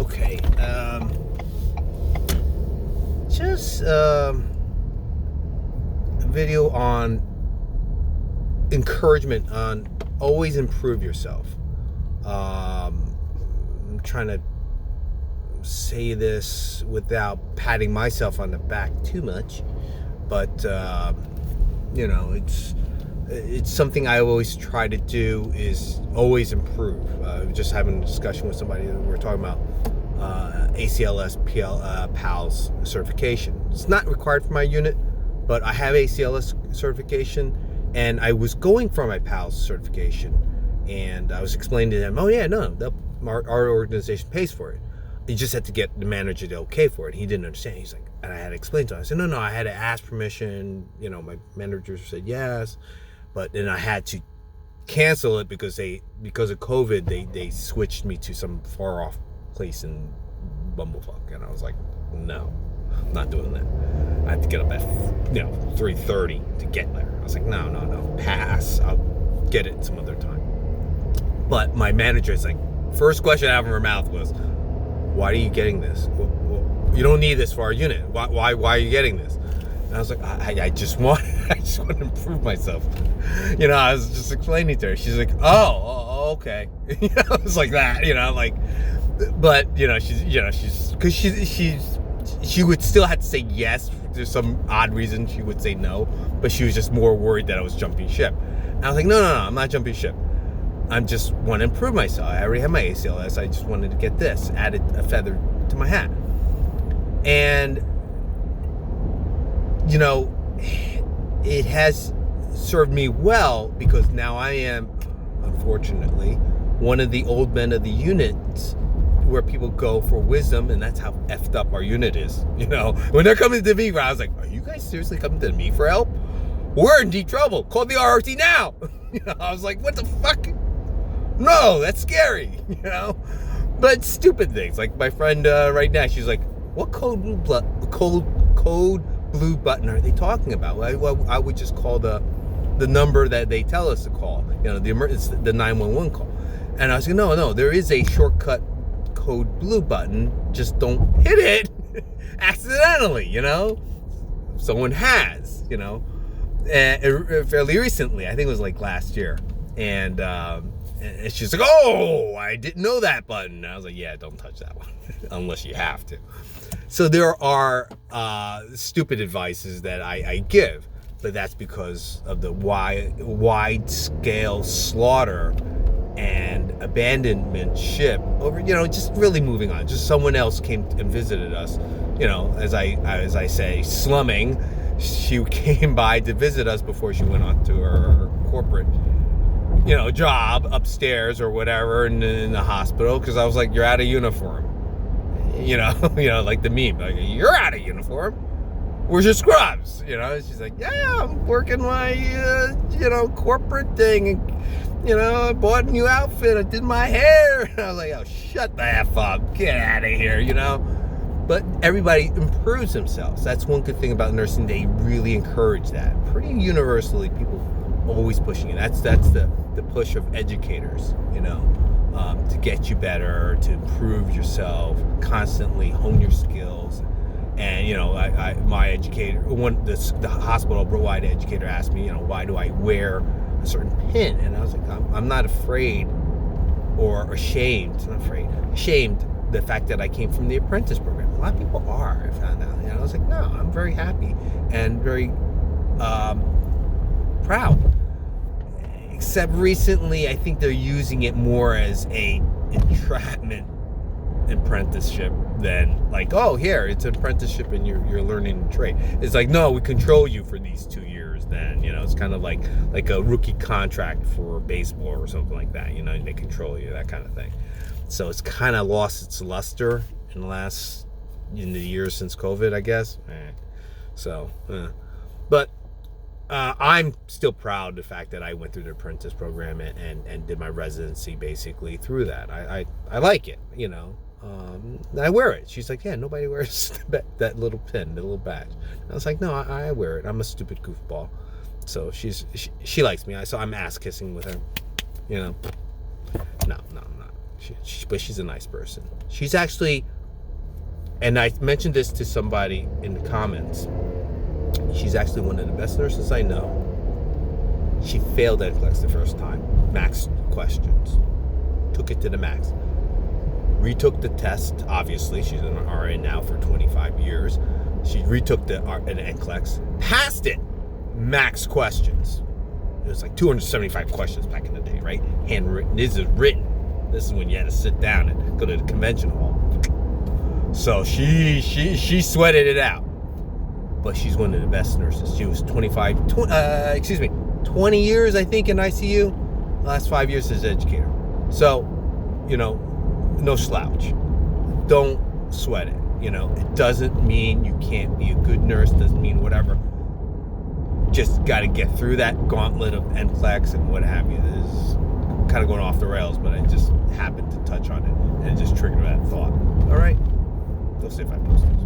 Okay. Just a video on encouragement on always improve yourself. I'm trying to say this without patting myself on the back too much, but it's something I always try to do is always improve. Just having a discussion with somebody that we're talking about ACLS PALS certification. It's not required for my unit, but I have ACLS certification, and I was going for my PALS certification, and I was explaining to them, oh yeah, no, our organization pays for it. You just had to get the manager to okay for it. He didn't understand. He's like, and I had to explain to him. I said, no, I had to ask permission. My manager said yes, but then I had to cancel it because of COVID, they switched me to some far off place in Bumblefuck, and I was like, no, I'm not doing that. I have to get up at 3:30 to get there. I was like, no, pass. I'll get it some other time. But my manager is like, first question out of her mouth was, why are you getting this? Well, you don't need this for our unit. Why are you getting this? And I was like, I just want to improve myself. I was just explaining to her. She's like, oh, okay. It's like that. But she's because she would still have to say yes. There's some odd reason she would say no, but she was just more worried that I was jumping ship. And I was like, no, I'm not jumping ship. I just want to improve myself. I already have my ACLS. I just wanted to get this, added a feather to my hat. And, it has served me well because now I am, unfortunately, one of the old men of the units where people go for wisdom, and that's how effed up our unit is. When they're coming to me, I was like, are you guys seriously coming to me for help? We're in deep trouble. Call the RRT now. I was like, what the fuck? No, that's scary, But stupid things. Like my friend right now, she's like, what code blue button are they talking about? I would just call the number that they tell us to call. The 911 call. And I was like, no, there is a shortcut code blue button. Just don't hit it accidentally. Someone has. And fairly recently, I think it was like last year, and she's like, oh, I didn't know that button. And I was like, yeah, don't touch that one unless you have to. So there are stupid advices that I give, but that's because of the wide scale slaughter and abandonment ship over, just really moving on. Just someone else came and visited us, as I say, slumming. She came by to visit us before she went on to her corporate job upstairs or whatever in the hospital, because I was like, you're out of uniform. Like the meme, like, you're out of uniform. Where's your scrubs? She's like, yeah, I'm working my, corporate thing. And, I bought a new outfit. I did my hair. And I was like, oh, shut the F up. Get out of here, But everybody improves themselves. That's one good thing about nursing. They really encourage that. Pretty universally, people always pushing it. That's the push of educators, to get you better, to improve yourself, constantly hone your skills. And my educator, the hospital-wide educator asked me, why do I wear a certain pin? And I was like, I'm not afraid or ashamed. Not afraid, ashamed. The fact that I came from the apprentice program. A lot of people are, I found out. I was like, no, I'm very happy and very proud. Except recently, I think they're using it more as a entrapment apprenticeship than like, oh, here, it's an apprenticeship and you're learning a trade. It's like, no, we control you for these 2 years then. It's kind of like a rookie contract for baseball or something like that. They control you, that kind of thing. So it's kind of lost its luster in the years since COVID, I guess. But I'm still proud of the fact that I went through the apprentice program and did my residency basically through that. I like it, I wear it. She's like, yeah, nobody wears that little pin, the little badge. I was like, no, I wear it. I'm a stupid goofball. So she likes me. So I'm ass kissing with her, No, I'm not. But she's a nice person. She's actually, and I mentioned this to somebody in the comments, she's actually one of the best nurses I know. She failed NCLEX the first time. Max questions. Took it to the max. Retook the test, obviously. She's an RN now for 25 years. She retook an NCLEX. Passed it. Max questions. It was like 275 questions back in the day, right? Handwritten. This is written. This is when you had to sit down and go to the convention hall. So she sweated it out. But she's one of the best nurses. She was 20 years, I think, in ICU. The last 5 years as educator. So, no slouch. Don't sweat it. It doesn't mean you can't be a good nurse. Doesn't mean whatever. Just got to get through that gauntlet of NCLEX and what have you. This is kind of going off the rails, but I just happened to touch on it, and it just triggered that thought. All right. Go see if I post this.